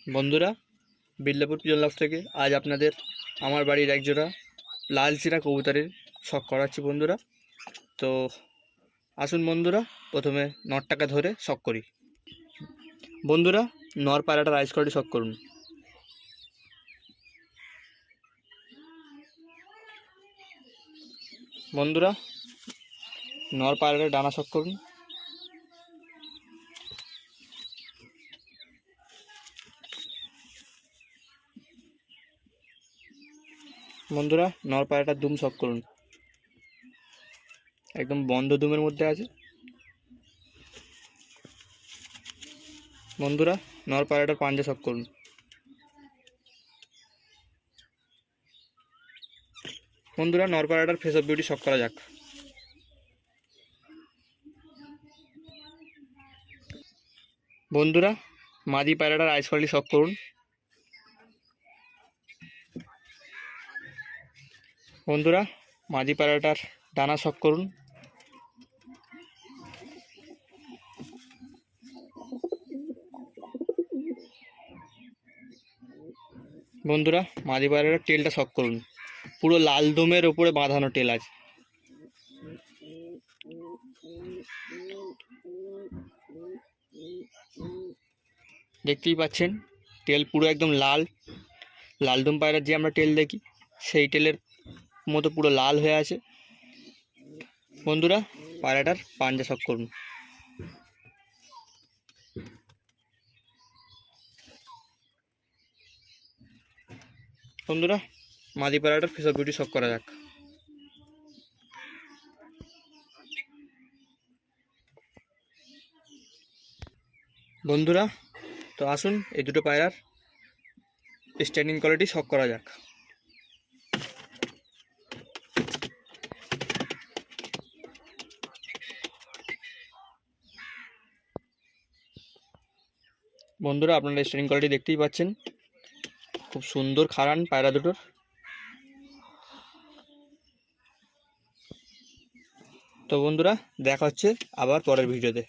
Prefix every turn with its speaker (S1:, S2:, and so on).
S1: বন্ধুরা, বিল্লাপুর পিজন লাভ থেকে আজ আপনাদের আমার বাড়ির একজোড়া লাল চিরা কবুতরের শখ করাচ্ছি বন্ধুরা। তো আসুন বন্ধুরা, প্রথমে নরটাকে ধরে শখ করি। বন্ধুরা, নর পায়রাটা রাইজ করে শখ করুন। বন্ধুরা, নর পায়রাটা ডানা শখ করুন। বন্ধুরা, নর পায়রাটার দুম শখ করুন, একদম বন্ধ দুমের মধ্যে আছে। বন্ধুরা, নর পায়রাটার পাঞ্জা শখ করুন। বন্ধুরা, নর পায়রাটার ফেস অফ বিউটি শখ করা যাক। বন্ধুরা, মাদি পায়রাটার আইস কোয়ালিটি শখ করুন। বন্ধুরা, মাদি পায়রাটার ডানা শখ করুন। বন্ধুরা, মাদি পায়রাটার টেলটা শখ করুন, পুরো লাল দমের ওপরে বাঁধানো টেল আছে। দেখতেই পাচ্ছেন, টেল পুরো একদম লাল। লালদম পায়রার যে আমরা টেল দেখি সেই টেলের মতো পুরো লাল হয়ে আছে। বন্ধুরা, পায়রাটার পাঞ্জা শখ করুন। বন্ধুরা, মাদি পায়রাটার ফেস অফ বিউটি শখ করা যাক। বন্ধুরা, তো আসুন এই দুটো পায়রার স্ট্যান্ডিং কোয়ালিটি শখ করা যাক। বন্ধুরা, আপনারা স্ট্যান্ডিং কোয়ালিটি দেখতেই পাচ্ছেন, খুব সুন্দর খাড়ান পায়রা দুটোর। তো বন্ধুরা, দেখা হচ্ছে আবার পরের ভিডিওতে।